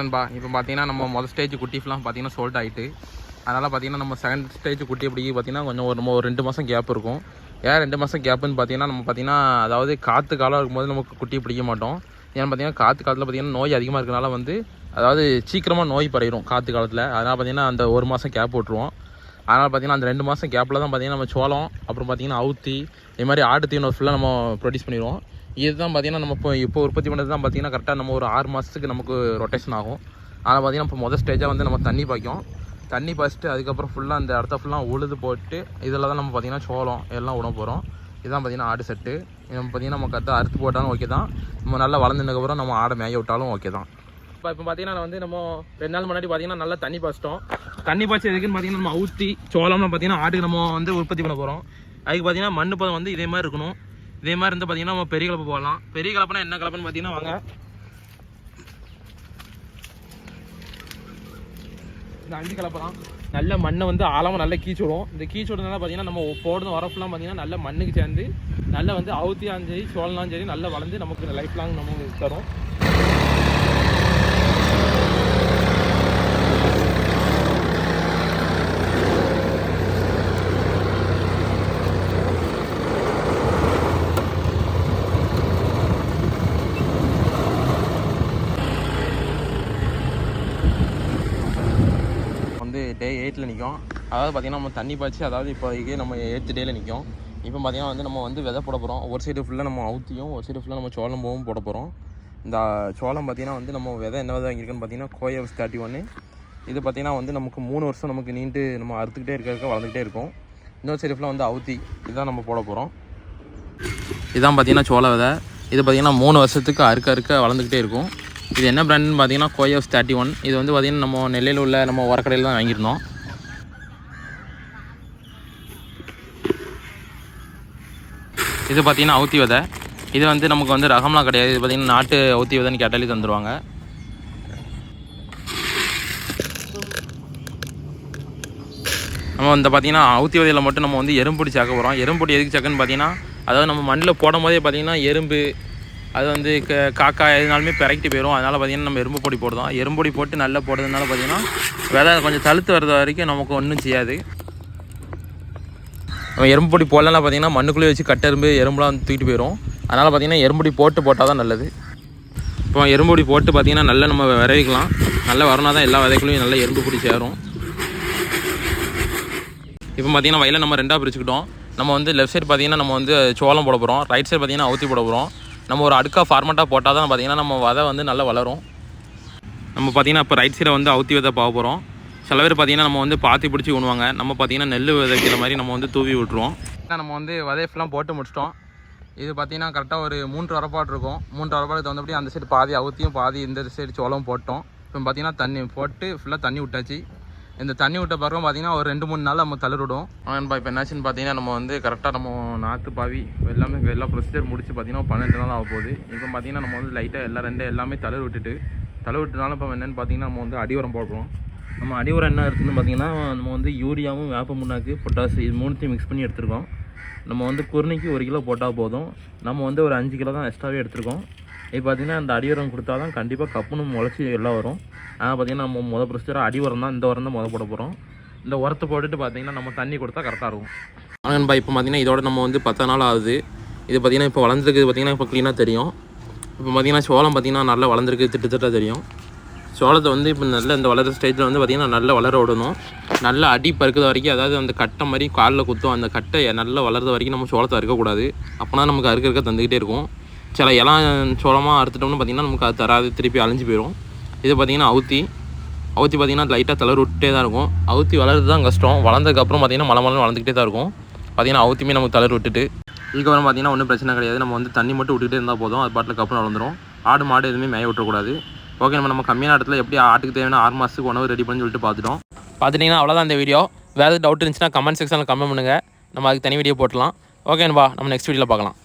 நண்பா இப்போ பார்த்தீங்கன்னா நம்ம முதல் ஸ்டேஜ் குட்டிஃப்லாம் பார்த்தீங்கன்னா சோல்ட் ஆகிட்டு அதனால் பார்த்தீங்கன்னா நம்ம செகண்ட் ஸ்டேஜ் குட்டி எப்படி பார்த்தீங்கன்னா கொஞ்சம் ஒரு 2 மாதம் கேப் இருக்கும். ஏன் 2 மாதம் கேப்புன்னு பார்த்தீங்கன்னா நம்ம பார்த்தீங்கன்னா அதாவது காற்று காலம் இருக்கும்போது நமக்கு குட்டி பிடிக்க மாட்டோம். ஏன்னு பார்த்தீங்கன்னா காற்று காலத்தில் பார்த்தீங்கன்னா நோய் அதிகமாக இருக்கிறனால அதாவது சீக்கிரமாக நோய் பரவிடும் காற்று காலத்தில். அதனால் பார்த்தீங்கன்னா அந்த 1 மாதம் கேப் விட்ருவோம். அதனால் பார்த்தீங்கன்னா அந்த 2 மாதம் கேப்பில் தான் பார்த்தீங்கன்னா நம்ம சோளம் அப்புறம் பார்த்தீங்கன்னா அவுத்தி இது மாதிரி ஆடு தீவனம் ஃபுல்லாக நம்ம ப்ரொடியூஸ் பண்ணிடுவோம். இதுதான் பார்த்தீங்கன்னா நம்ம இப்போ உற்பத்தி பண்ணுறது தான் பார்த்தீங்கன்னா கரெக்டாக நம்ம ஒரு 6 மாதத்துக்கு நமக்கு ரொட்டேஷன் ஆகும். அதில் பார்த்தீங்கன்னா இப்போ முதல் ஸ்டேஜாக நம்ம தண்ணி பாய்க்கும். தண்ணி பாய்ச்சிட்டு அதுக்கப்புறம் ஃபுல்லாக அந்த இடத்த ஃபுல்லாக உழுது போட்டு இதில் தான் நம்ம பார்த்தீங்கன்னா சோளம் எல்லாம் உணவு போகிறோம். இதுதான் பார்த்தீங்கன்னா ஆடு செட்டு. நம்ம பார்த்தீங்கன்னா நம்ம கரெக்டாக அறுத்து போட்டாலும் ஓகே தான். நம்ம நல்லா வளர்ந்ததுக்கப்புறம் நம்ம ஆடை மேய விட்டாலும் ஓகே தான். இப்போ பார்த்தீங்கன்னா நம்ம 2 நாள் முன்னாடி பார்த்தீங்கன்னா நல்லா தண்ணி பாய்ச்சிட்டோம். தண்ணி பாய்ச்சி எதுக்குன்னு பார்த்தீங்கன்னா நம்ம ஊற்றி சோளம்லாம் பார்த்தீங்கன்னா ஆட்டுக்கு நம்ம உற்பத்தி பண்ண போகிறோம். அதுக்கு பார்த்தீங்கன்னா மண் பதம் இதே மாதிரி இருக்கணும். இதே மாதிரி இருந்து பார்த்தீங்கன்னா நம்ம பெரிய கலப்பு போடலாம். பெரிய கலப்புனா என்ன கலப்புன்னு பார்த்தீங்கன்னா வாங்க இந்த 5 கலப்பு தான். நல்ல மண்ணை ஆழமாக நல்லா கீச்சு விடும். இந்த கீச்சு விடுறதுனால பார்த்தீங்கன்னா நம்ம போடுற வரப்புலாம் பார்த்தீங்கன்னா நல்ல மண்ணுக்கு சேர்ந்து நல்லா அவுத்தியாலும் சரி சோளம்லாம் சரி நல்லா வளர்ந்து நமக்கு லைஃப் லாங் நமக்கு தரும். டே 8ல் நிற்கும். அதாவது பார்த்திங்கன்னா நம்ம தண்ணி பாய்ச்சி அதாவது இப்போதைக்கு நம்ம 8th டேயில் நிற்கும். இப்போ பார்த்திங்கன்னா நம்ம விதை போட போகிறோம். ஒரு சைடு ஃபுல்லாக நம்ம அவுத்தியும் ஒரு சைடு ஃபுல்லாக நம்ம சோளம் போகவும் போட போகிறோம். இந்த சோளம் பார்த்திங்கன்னா நம்ம விதை என்ன விதை வாங்கியிருக்குன்னு பார்த்தீங்கன்னா கோயஸ் 31. இது பார்த்திங்கன்னா நமக்கு 3 வருஷம் நமக்கு நீண்டு நம்ம அறுத்துக்கிட்டே இருக்க வளர்ந்துக்கிட்டே இருக்கும். இன்னொரு சைடு ஃபுல்லாக அவுத்தி இதுதான் நம்ம போட போகிறோம். இதுதான் பார்த்திங்கன்னா சோள விதை. இது பார்த்திங்கன்னா 3 வருஷத்துக்கு அறுக்க வளர்ந்துக்கிட்டே இருக்கும். இது என்ன பிராண்டுன்னு பார்த்தீங்கன்னா கோயஸ் 31. இது பார்த்திங்கன்னா நம்ம நெல்லையில் உள்ள நம்ம உரக்கடையில் தான் வாங்கியிருந்தோம். இது பார்த்திங்கன்னா அவுத்தி விதை. இது நமக்கு ரகம்லாம் கிடையாது. இது பார்த்திங்கன்னா நாட்டு அவுத்தி விதைன்னு கேட்டாலே தந்துடுவாங்க. நம்ம பார்த்திங்கன்னா அவுத்தி விதையில் மட்டும் நம்ம எறும்புடி சேர்க்க போகிறோம். எறும்புடி எதுக்கு சேர்க்கன்னு பார்த்தீங்கன்னா அதாவது நம்ம மண்ணில் போடும் போதே பார்த்திங்கன்னா எறும்பு அது காக்கா எதுனாலுமே பிறக்கிட்டு போயிடும். அதனால் பார்த்திங்கன்னா நம்ம எறும்பு பொடி போடுறோம். எறும்பொடி போட்டு நல்லா போடுறதுனால பார்த்திங்கன்னா விதை கொஞ்சம் தழுத்து வர்றது வரைக்கும் நமக்கு ஒன்றும் செய்யாது. நம்ம எறும்பு பொடி போடலாம் பார்த்திங்கன்னா மண்ணுக்குள்ளே வச்சு கட்டெரும்பு எறும்புலாம் தூக்கிட்டு போயிடும். அதனால் பார்த்திங்கன்னா எறும்புடி போட்டால் தான் நல்லது. இப்போ எறும்புடி போட்டு பார்த்திங்கன்னா நல்லா நம்ம விரைவிக்கலாம். நல்லா வரணும் தான் எல்லா விதைக்குள்ளையும் நல்லா எறும்பு பொடி சேரும். இப்போ பார்த்திங்கன்னா வயலில் நம்ம 2ஆக பிரிச்சுக்கிட்டோம். நம்ம லெஃப்ட் சைடு பார்த்திங்கன்னா நம்ம சோளம் போட போகிறோம். ரைட் சைடு பார்த்திங்கன்னா அவுத்தி போட போகிறோம். நம்ம ஒரு அடுக்காக ஃபார்மெட்டாக போட்டால் தான் பார்த்திங்கன்னா நம்ம விதை நல்லா வளரும். நம்ம பார்த்திங்கன்னா இப்போ ரைட் சைடில் அவுத்தி விதை பார்க்க போகிறோம். சில பேர் பார்த்திங்கன்னா நம்ம பாத்தி பிடிச்சி ஊணுவாங்க. நம்ம பார்த்திங்கன்னா நெல் விதைக்கிற மாதிரி நம்ம தூவி விட்டுருவோம். நம்ம விதையை ஃபுல்லாக போட்டு முடிச்சிட்டோம். இது பார்த்திங்கன்னா கரெக்டாக ஒரு 3 வரப்பாடு இருக்கும். 3 வரப்பாடு தகுந்தபடி அந்த சைடு பாதி அவுத்தியும் பாதி இந்த சைடு சோளம் போட்டோம். இப்போ பார்த்திங்கன்னா தண்ணி போட்டு ஃபுல்லாக தண்ணி விட்டாச்சு. இந்த தண்ணி விட்ட பிறகு பார்த்திங்கன்னா ஒரு 2-3 நாள் நம்ம தளர் விடும். ஆனால் இப்போ என்னாச்சுன்னு பார்த்திங்கன்னா நம்ம கரெக்டாக நம்ம நாற்று பாவி எல்லாமே எல்லா ப்ரொசீஜர் முடிச்சு பார்த்திங்கன்னா 12 நாள் ஆக போகுது. இப்போ பார்த்திங்கன்னா நம்ம லைட்டாக எல்லாமே தளர் விட்டுனாலும் இப்போ என்னென்னு பார்த்திங்கன்னா நம்ம அடிவரம் போடுறோம். நம்ம அடிவரம் என்ன இருக்குதுன்னு பார்த்திங்கன்னா நம்ம யூரியாவும் வேப்ப முன்னாக்கு பொட்டாசு இது 3த்தையும் மிக்ஸ் பண்ணி எடுத்துருக்கோம். நம்ம குருணைக்கு 1 கிலோ போட்டால் போதும். நம்ம ஒரு 5 கிலோ தான் எக்ஸ்ட்ராவே எடுத்துருக்கோம். இப்போ பார்த்திங்கன்னா அந்த அடிவரம் கொடுத்தா தான் கண்டிப்பாக கப்புன்னு முளைச்சி எல்லாம் வரும். ஆனால் பார்த்திங்கன்னா நம்ம முதல் ப்ரொசீஜராக அடிவரம் தான். இந்த உரம் தான் போட போகிறோம். இந்த உரத்தை போட்டுட்டு பார்த்திங்கன்னா நம்ம தண்ணி கொடுத்தா கரெக்டாக இருக்கும். ஆனால் இப்போ பார்த்திங்கன்னா இதோட நம்ம 10 நாள் ஆகுது. இது பார்த்திங்கன்னா இப்போ வளர்ந்துருக்கு பார்த்திங்கன்னா இப்போ க்ளீனாக தெரியும். இப்போ பார்த்திங்கன்னா சோளம் பார்த்திங்கன்னா நல்லா வளர்ந்துருக்கு திட்டத்திட்ட தெரியும். சோளத்தை இப்போ நல்ல இந்த வளர்கிற ஸ்டேஜில் பார்த்திங்கன்னா நல்லா வளர விடணும். நல்லா அடி பறுக்கிற வரைக்கும் அதாவது அந்த கட்டை மாதிரி காலில் குத்தும். அந்த கட்டை நல்லா வளர்கிற வரைக்கும் நம்ம சோளத்தை அறுக்கக்கூடாது. அப்போனா நமக்கு அறுக்க தந்துக்கிட்டே இருக்கும். சில இளம் சோளமாக அறுத்துட்டோம்னு பார்த்திங்கன்னா நமக்கு அது தராது, திருப்பி அழிஞ்சு போயிடும். இது பார்த்திங்கன்னா அவுத்தி பார்த்திங்கன்னா லைட்டாக தளர் விட்டே தான் இருக்கும். அவுத்தி வளர்றது தான் கஷ்டம். வளர்ந்ததுக்கப்புறம் பார்த்திங்கன்னா மலை வளர்ந்துக்கிட்டே தான் இருக்கும். பார்த்திங்கன்னா அவுத்தியுமே நமக்கு தளர் விட்டுட்டு இதுக்கப்புறம் பார்த்திங்கன்னா ஒன்றும் பிரச்சனை கிடையாது. நம்ம தண்ணி மட்டும் விட்டுக்கிட்டே இருந்தால் போதும். அது பாட்டில் கப்புறம் வளர்ந்துடும். ஆடு மாடு எதுவுமே மேய விட்டுறக்கூடாது. ஓகே, நம்ம கம்மியான இடத்துல எப்படி ஆட்டுக்கு தேவையான 6 மாதத்துக்கு உணவு ரெடி பண்ணி சொல்லிட்டு பார்த்துட்டிங்கன்னா அவ்வளோதான் இந்த வீடியோ. வேறு டவுட் இருந்துச்சுன்னா கமெண்ட் செக்ஷனில் கமெண்ட் பண்ணுங்கள். நம்ம அதுக்கு தனி வீடியோ போட்டலாம். ஓகேன்பா, நம்ம நெக்ஸ்ட் வீடியோவில் பார்க்கலாம்.